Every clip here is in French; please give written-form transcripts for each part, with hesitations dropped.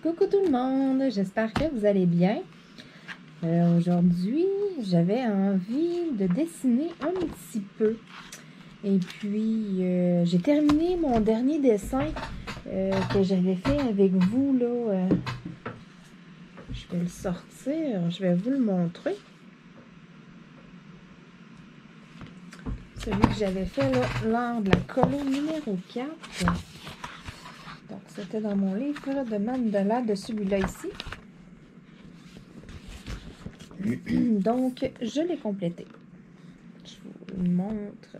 Coucou tout le monde, j'espère que vous allez bien. Aujourd'hui, j'avais envie de dessiner un petit peu. Et puis, j'ai terminé mon dernier dessin que j'avais fait avec vous. Là, je vais le sortir, je vais vous le montrer. Celui que j'avais fait là, lors de la colo numéro 4. Donc, c'était dans mon livre là, de mandala de celui-là ici. Donc, je l'ai complété. Je vous le montre.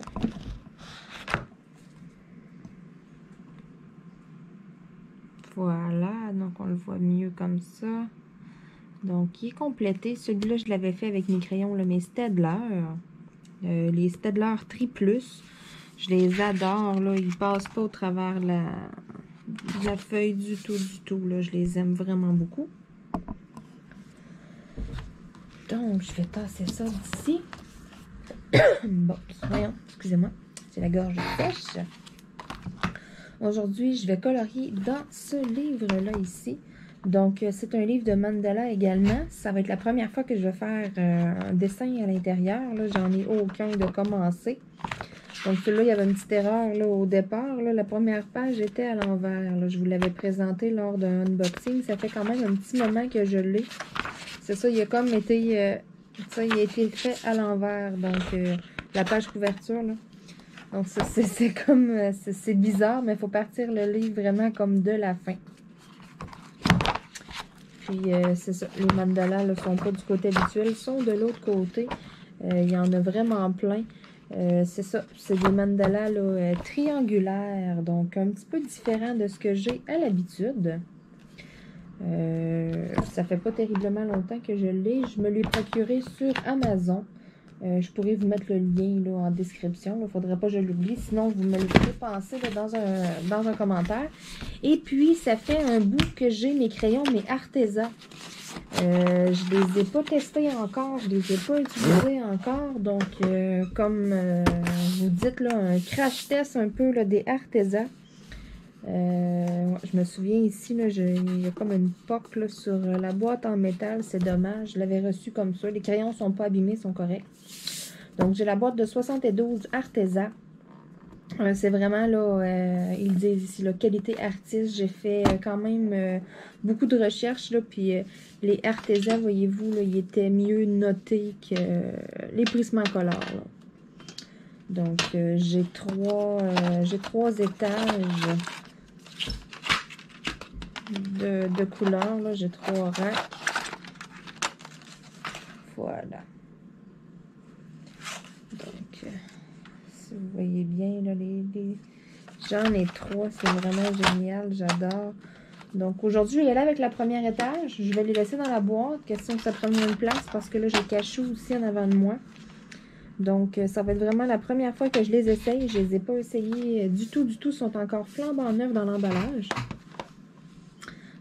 Voilà, donc on le voit mieux comme ça. Donc, il est complété. Celui-là, je l'avais fait avec mes crayons, là, mes Staedtler. Les Staedtler Tri Plus. Je les adore, là. Ils passent pas au travers la feuille du tout, là. Je les aime vraiment beaucoup. Donc, je vais tasser ça d'ici. Bon, voyons, excusez-moi. C'est la gorge sèche. Aujourd'hui, je vais colorier dans ce livre-là ici. Donc, c'est un livre de mandala également. Ça va être la première fois que je vais faire un dessin à l'intérieur. J'en ai aucun de commencer. Donc, celui-là, il y avait une petite erreur là, au départ. Là, la première page était à l'envers. Je vous l'avais présenté lors d'un unboxing. Ça fait quand même un petit moment que je l'ai. C'est ça, il a comme été... ça, il a été fait à l'envers. Donc, la page couverture, là. Donc, c'est comme... c'est bizarre, mais il faut partir le livre vraiment comme de la fin. Puis, c'est ça. Les mandalas ne sont pas du côté habituel, ils sont de l'autre côté. Il y en a vraiment plein. C'est ça. C'est des mandalas là, triangulaires. Donc, un petit peu différent de ce que j'ai à l'habitude. Ça fait pas terriblement longtemps que je l'ai. Je me l'ai procuré sur Amazon. Je pourrais vous mettre le lien là, en description. Il ne faudrait pas que je l'oublie. Sinon, vous me le ferez penser là, dans un commentaire. Et puis, ça fait un bout que j'ai mes crayons, mes Arteza. Je les ai pas testés encore. Je les ai pas utilisés encore. Donc, comme vous dites, là, un crash test un peu là, des Arteza. Je me souviens ici, là, il y a comme une poque là, sur la boîte en métal. C'est dommage. Je l'avais reçu comme ça. Les crayons ne sont pas abîmés, sont corrects. Donc, j'ai la boîte de 72 Arteza. C'est vraiment, là, ils disent ici, là, qualité artiste. J'ai fait quand même beaucoup de recherches, là, puis les Arteza, voyez-vous, là, ils étaient mieux notés que les Prismacolor, là. Donc, j'ai trois étages de couleurs, là. J'ai 3 racks. Voilà. Donc, si vous voyez bien, là, j'en ai 3, c'est vraiment génial, j'adore. Donc, aujourd'hui, je vais y aller avec la première étage. Je vais les laisser dans la boîte, question que ça prenne moins de place, parce que là, j'ai Cachou aussi en avant de moi. Donc, ça va être vraiment la première fois que je les essaye. Je les ai pas essayés du tout, ils sont encore flambant neufs dans l'emballage.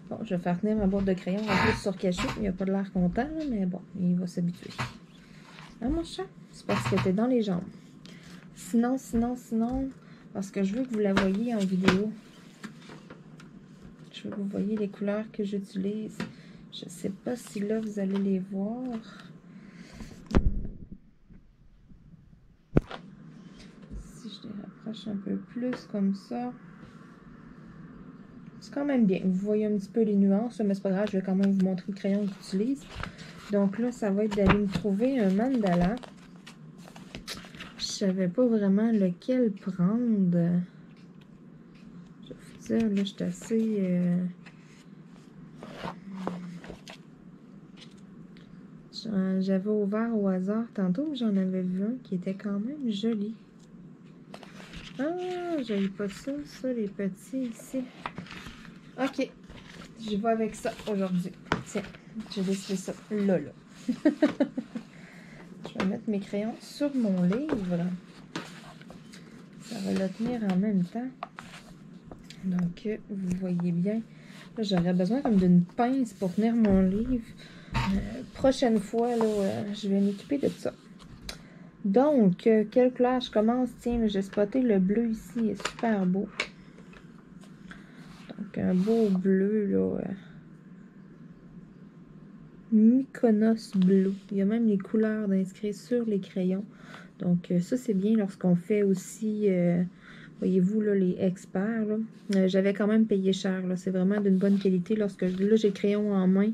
Bon, je vais faire tenir ma boîte de crayon en plus sur Cachou. Il n'a pas de l'air content, mais bon, il va s'habituer. Ah, mon chat, c'est parce que t'es dans les jambes. Sinon, parce que je veux que vous la voyez en vidéo. Je veux que vous voyez les couleurs que j'utilise. Je sais pas si là, vous allez les voir. Si je les rapproche un peu plus comme ça. C'est quand même bien. Vous voyez un petit peu les nuances, mais c'est pas grave, je vais quand même vous montrer le crayon que j'utilise. Donc là, ça va être d'aller me trouver un mandala. Je savais pas vraiment lequel prendre. Je vais vous dire, là, je suis assez... J'avais ouvert au hasard tantôt, mais j'en avais vu un qui était quand même joli. Ah, j'avais pas ça, les petits ici. Ok, j'y vais avec ça aujourd'hui. Tiens, j'ai décidé ça là. Je vais mettre mes crayons sur mon livre. Ça va le tenir en même temps. Donc, vous voyez bien. Là, j'aurais besoin comme d'une pince pour tenir mon livre. Prochaine fois, là, je vais m'occuper de ça. Donc, quelle couleur je commence? Tiens, j'ai spoté le bleu ici. Il est super beau. Donc, un beau bleu, là. Mykonos Blue. Il y a même les couleurs d'inscrits sur les crayons. Donc, ça, c'est bien lorsqu'on fait aussi, voyez-vous, là, les experts. J'avais quand même payé cher. C'est vraiment d'une bonne qualité. Lorsque là, j'ai le crayon en main,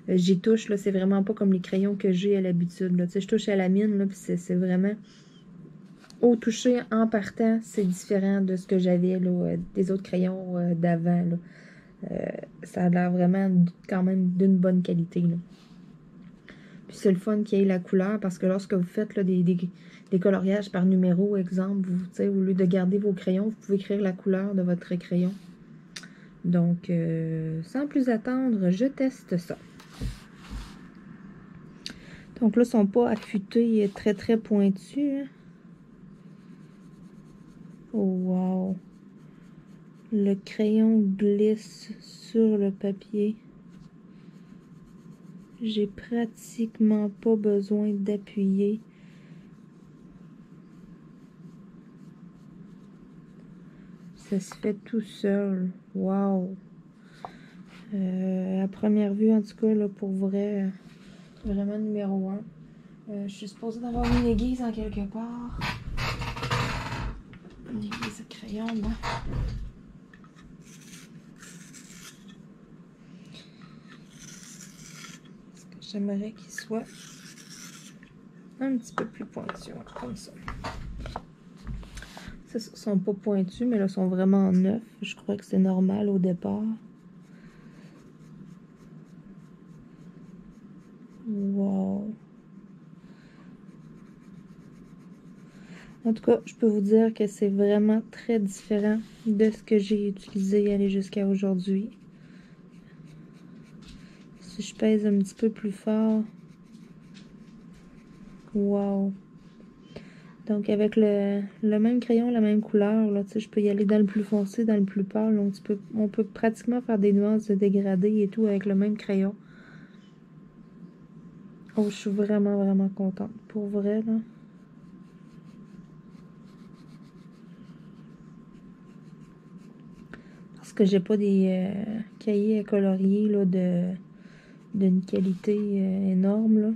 j'y touche. C'est vraiment pas comme les crayons que j'ai à l'habitude. Je touche à la mine, puis c'est vraiment... Au toucher, en partant, c'est différent de ce que j'avais des autres crayons d'avant. Ça a l'air vraiment quand même d'une bonne qualité. Là. Puis c'est le fun qu'il y ait la couleur parce que lorsque vous faites là, des coloriages par numéro, exemple, au lieu de garder vos crayons, vous pouvez écrire la couleur de votre crayon. Donc, sans plus attendre, je teste ça. Donc là, ils ne sont pas affûtés très très pointus. Hein? Oh wow! Le crayon glisse sur le papier. J'ai pratiquement pas besoin d'appuyer. Ça se fait tout seul. Wow! À première vue, en tout cas, là, pour vrai, vraiment numéro 1. Je suis supposée d'avoir mis l'aiguise en quelque part. Une aiguise de crayon, là. J'aimerais qu'il soit un petit peu plus pointu, comme ça. Ils sont pas pointus, mais là, ils sont vraiment neufs. Je crois que c'est normal au départ. Wow! En tout cas, je peux vous dire que c'est vraiment très différent de ce que j'ai utilisé aller jusqu'à aujourd'hui. Si je pèse un petit peu plus fort. Wow! Donc, avec le même crayon, la même couleur, là, je peux y aller dans le plus foncé, dans le plus pâle. Donc, on peut pratiquement faire des nuances de dégradé et tout avec le même crayon. Oh, je suis vraiment, vraiment contente. Pour vrai, là. Parce que j'ai pas des cahiers à colorier là, d'une qualité énorme, là.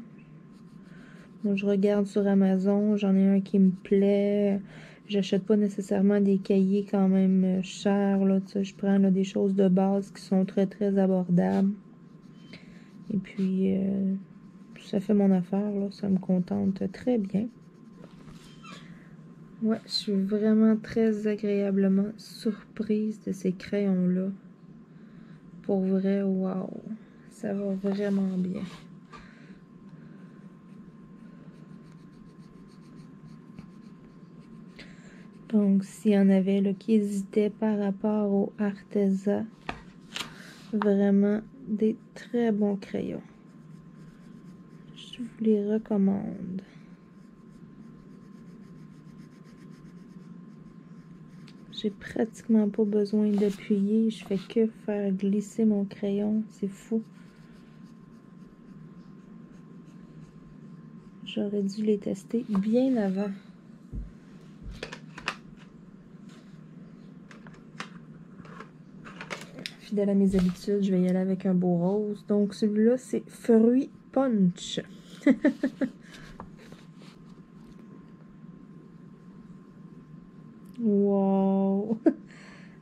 Donc, je regarde sur Amazon, j'en ai un qui me plaît. J'achète pas nécessairement des cahiers quand même chers, là, je prends là, des choses de base qui sont très très abordables. Et puis, ça fait mon affaire, là, ça me contente très bien. Ouais, je suis vraiment très agréablement surprise de ces crayons-là. Pour vrai, wow, ça va vraiment bien. Donc, s'il y en avait là, qui hésitaient par rapport au Arteza, vraiment des très bons crayons. Je vous les recommande. J'ai pratiquement pas besoin d'appuyer. Je fais que faire glisser mon crayon. C'est fou. J'aurais dû les tester bien avant. Fidèle à mes habitudes, je vais y aller avec un beau rose. Donc, celui-là, c'est Fruit Punch. Wow!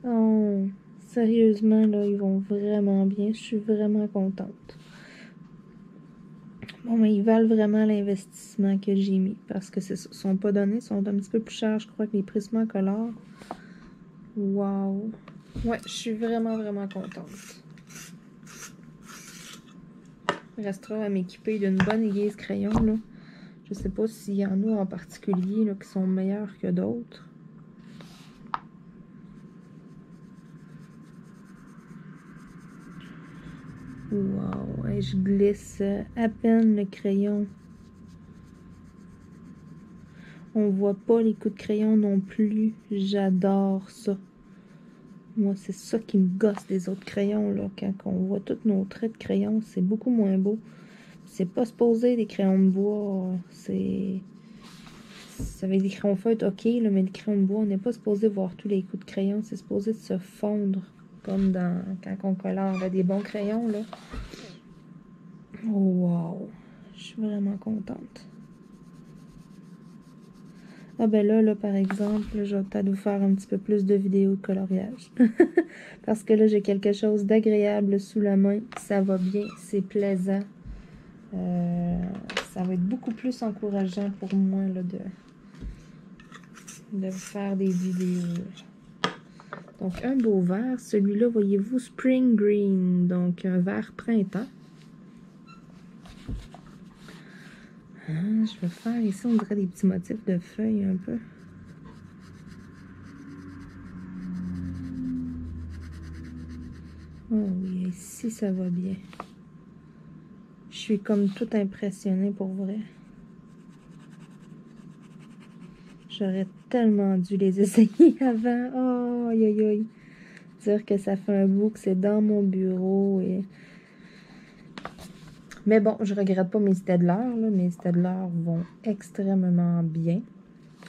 Oh, sérieusement, là, ils vont vraiment bien. Je suis vraiment contente. Bon, mais ils valent vraiment l'investissement que j'ai mis. Parce que ne sont pas donnés, ils sont un petit peu plus chers, je crois, que les Prismacolor. Wow! Ouais, je suis vraiment, vraiment contente. Il restera à m'équiper d'une bonne aiguise crayon, là. Je sais pas s'il y en a en particulier là, qui sont meilleurs que d'autres. Wow! Et je glisse à peine le crayon. On voit pas les coups de crayon non plus. J'adore ça. Moi, c'est ça qui me gosse des autres crayons, là. Quand on voit tous nos traits de crayon, c'est beaucoup moins beau. C'est pas supposé des crayons de bois. C'est avec des crayons feutres, ok, là, mais les crayons de bois, on n'est pas supposé voir tous les coups de crayon. C'est supposé se fondre, comme quand on colore des bons crayons, là. Oh, wow! Je suis vraiment contente. Ah ben là, par exemple, je vais peut-être vous faire un petit peu plus de vidéos de coloriage. Parce que là, j'ai quelque chose d'agréable sous la main. Ça va bien, c'est plaisant. Ça va être beaucoup plus encourageant pour moi là, de faire des vidéos. Donc, un beau vert. Celui-là, voyez-vous, Spring Green. Donc, un vert printemps. Je vais faire ici, on dirait des petits motifs de feuilles un peu. Oh oui, ici, ça va bien. Je suis comme toute impressionnée pour vrai. J'aurais tellement dû les essayer avant. Oh, aïe, aïe, aïe. Dire que ça fait un bout que c'est dans mon bureau. Mais bon, je regrette pas mes Staedtler. Là. Mes Staedtler vont extrêmement bien.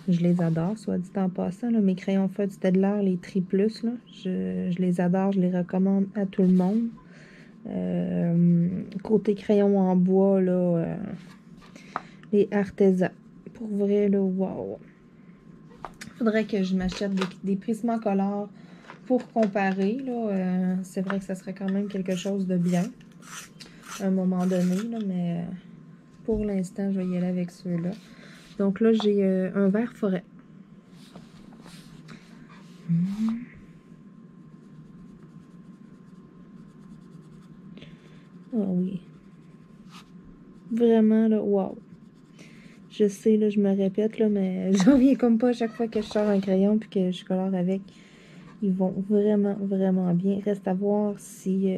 Je les adore, soit dit en passant. Là. Mes crayons feutres Staedtler, les Tri Plus, là, je les adore, je les recommande à tout le monde. Côté crayon en bois, là, les Arteza. Pour vrai, là, wow. Faudrait que je m'achète des Prismacolor pour comparer. Là, c'est vrai que ça serait quand même quelque chose de bien à un moment donné, là, mais pour l'instant, je vais y aller avec ceux-là. Donc là, j'ai un vert forêt. Oh oui. Vraiment, là, wow. Je sais, là, je me répète, là, mais j'en reviens comme pas à chaque fois que je sors un crayon puis que je colore avec. Ils vont vraiment, vraiment bien. Reste à voir si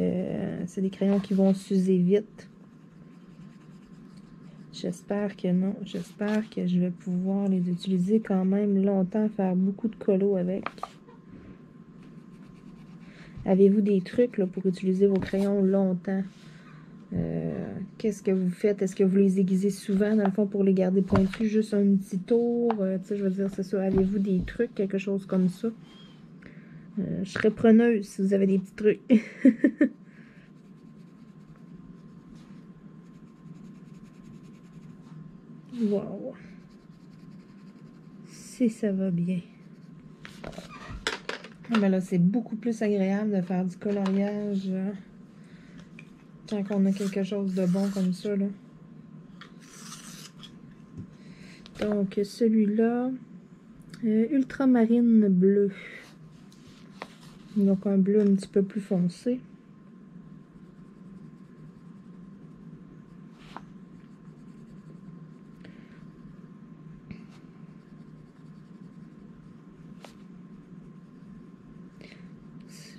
c'est des crayons qui vont s'user vite. J'espère que non. J'espère que je vais pouvoir les utiliser quand même longtemps, faire beaucoup de colos avec. Avez-vous des trucs là, pour utiliser vos crayons longtemps? Qu'est-ce que vous faites? Est-ce que vous les aiguisez souvent, dans le fond, pour les garder pointus? Juste un petit tour? Tu sais, je veux dire, c'est ça. Avez-vous des trucs, quelque chose comme ça? Je serais preneuse si vous avez des petits trucs. Wow! Si ça va bien. Ah ben là, c'est beaucoup plus agréable de faire du coloriage quand on a quelque chose de bon comme ça, là. Donc, celui-là, ultramarine bleu. Donc, un bleu un petit peu plus foncé.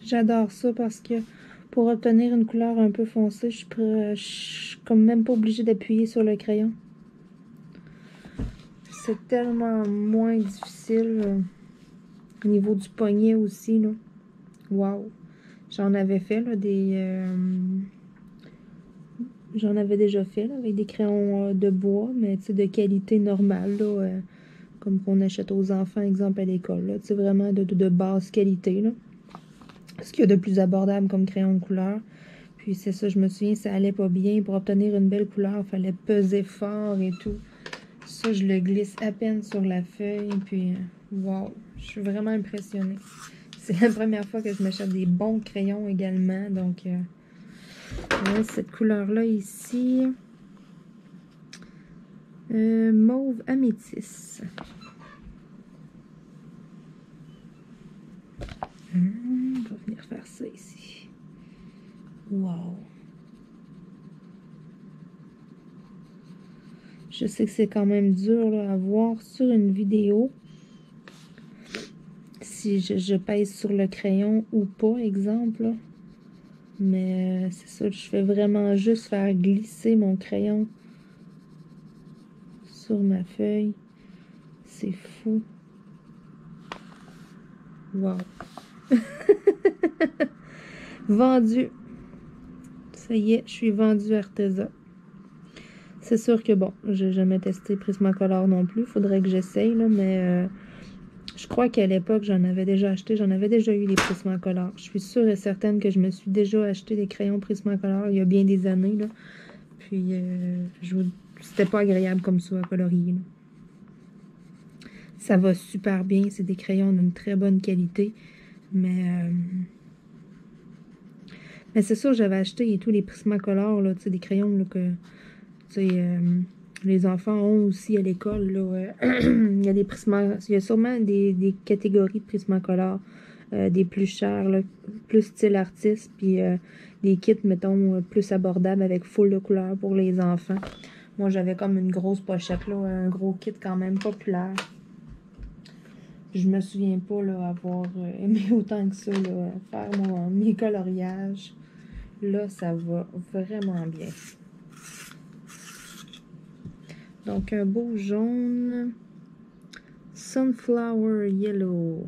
J'adore ça parce que pour obtenir une couleur un peu foncée, je suis comme même pas obligée d'appuyer sur le crayon. C'est tellement moins difficile au niveau du poignet aussi, là. Wow! J'en avais fait, là, j'en avais déjà fait, là, avec des crayons de bois, mais, tu sais, de qualité normale, là, comme qu'on achète aux enfants, exemple, à l'école, là. Tu sais, vraiment de basse qualité, là. Ce qu'il y a de plus abordable comme crayon de couleur. Puis c'est ça, je me souviens, ça allait pas bien. Pour obtenir une belle couleur, il fallait peser fort et tout. Ça, je le glisse à peine sur la feuille. Puis, wow, je suis vraiment impressionnée. C'est la première fois que je m'achète des bons crayons également. Donc, ouais, cette couleur-là ici. Mauve améthyste. On va venir faire ça ici. Wow! Je sais que c'est quand même dur là, à voir sur une vidéo. Si je pèse sur le crayon ou pas, exemple. Là. Mais c'est ça, je fais vraiment juste faire glisser mon crayon sur ma feuille. C'est fou. Wow! Vendu! Ça y est, je suis vendue Arteza. C'est sûr que bon, j'ai jamais testé Prismacolor non plus. Faudrait que j'essaye, là, mais je crois qu'à l'époque, j'en avais déjà acheté. J'en avais déjà eu des Prismacolor. Je suis sûre et certaine que je me suis déjà acheté des crayons Prismacolor il y a bien des années, là. Puis Puis, c'était pas agréable comme ça à colorier. Là. Ça va super bien. C'est des crayons d'une très bonne qualité. Mais c'est sûr, j'avais acheté tous les Prismacolor, là, tu sais, des crayons là, que les enfants ont aussi à l'école. Il y a des il y a sûrement des catégories de Prismacolor, des plus chers, là, plus style artiste, puis des kits, mettons, plus abordables avec full de couleurs pour les enfants. Moi, j'avais comme une grosse pochette, là, un gros kit quand même populaire. Je me souviens pas là, avoir aimé autant que ça, là, faire mes coloriages. Là, ça va vraiment bien. Donc, un beau jaune. Sunflower Yellow.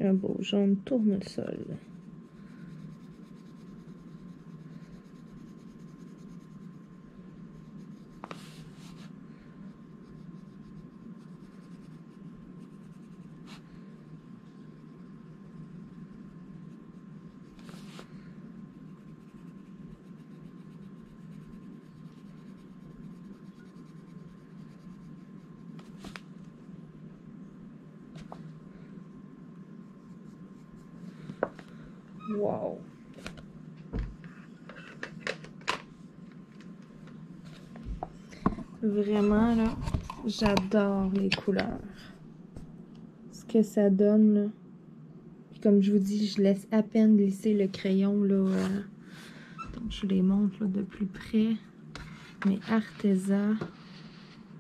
Un beau jaune tournesol. Wow! Vraiment, là, j'adore les couleurs. Ce que ça donne, là. Puis comme je vous dis, je laisse à peine glisser le crayon, là. Donc, je les montre là, de plus près. Mes Arteza.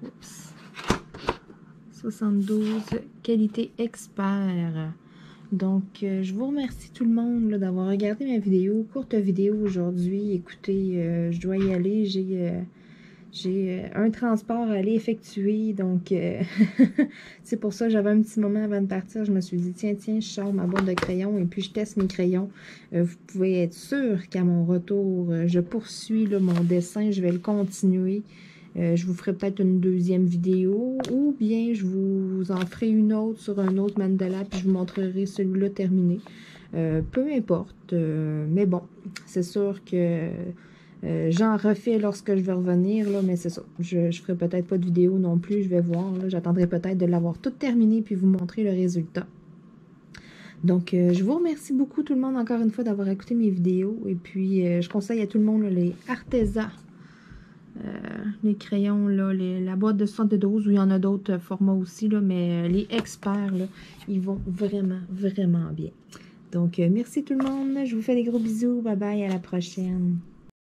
Oups. 72, qualité expert. Donc, je vous remercie tout le monde d'avoir regardé ma vidéo, courte vidéo aujourd'hui. Écoutez, je dois y aller, j'ai un transport à aller effectuer, donc c'est pour ça que j'avais un petit moment avant de partir. Je me suis dit, tiens, je sors ma boîte de crayons et puis je teste mes crayons. Vous pouvez être sûr qu'à mon retour, je poursuis là, mon dessin, je vais le continuer. Je vous ferai peut-être une deuxième vidéo ou bien je vous en ferai une autre sur un autre mandala puis je vous montrerai celui-là terminé. Peu importe, mais bon, c'est sûr que j'en refais lorsque je vais revenir, là, mais c'est ça. Je ferai peut-être pas de vidéo non plus, je vais voir. J'attendrai peut-être de l'avoir tout terminé puis vous montrer le résultat. Donc, je vous remercie beaucoup tout le monde encore une fois d'avoir écouté mes vidéos et puis je conseille à tout le monde là, les Arteza. Les crayons, là, la boîte de 72, où il y en a d'autres formats aussi, là, mais les experts, là, ils vont vraiment, vraiment bien. Donc, merci tout le monde. Je vous fais des gros bisous. Bye bye, à la prochaine.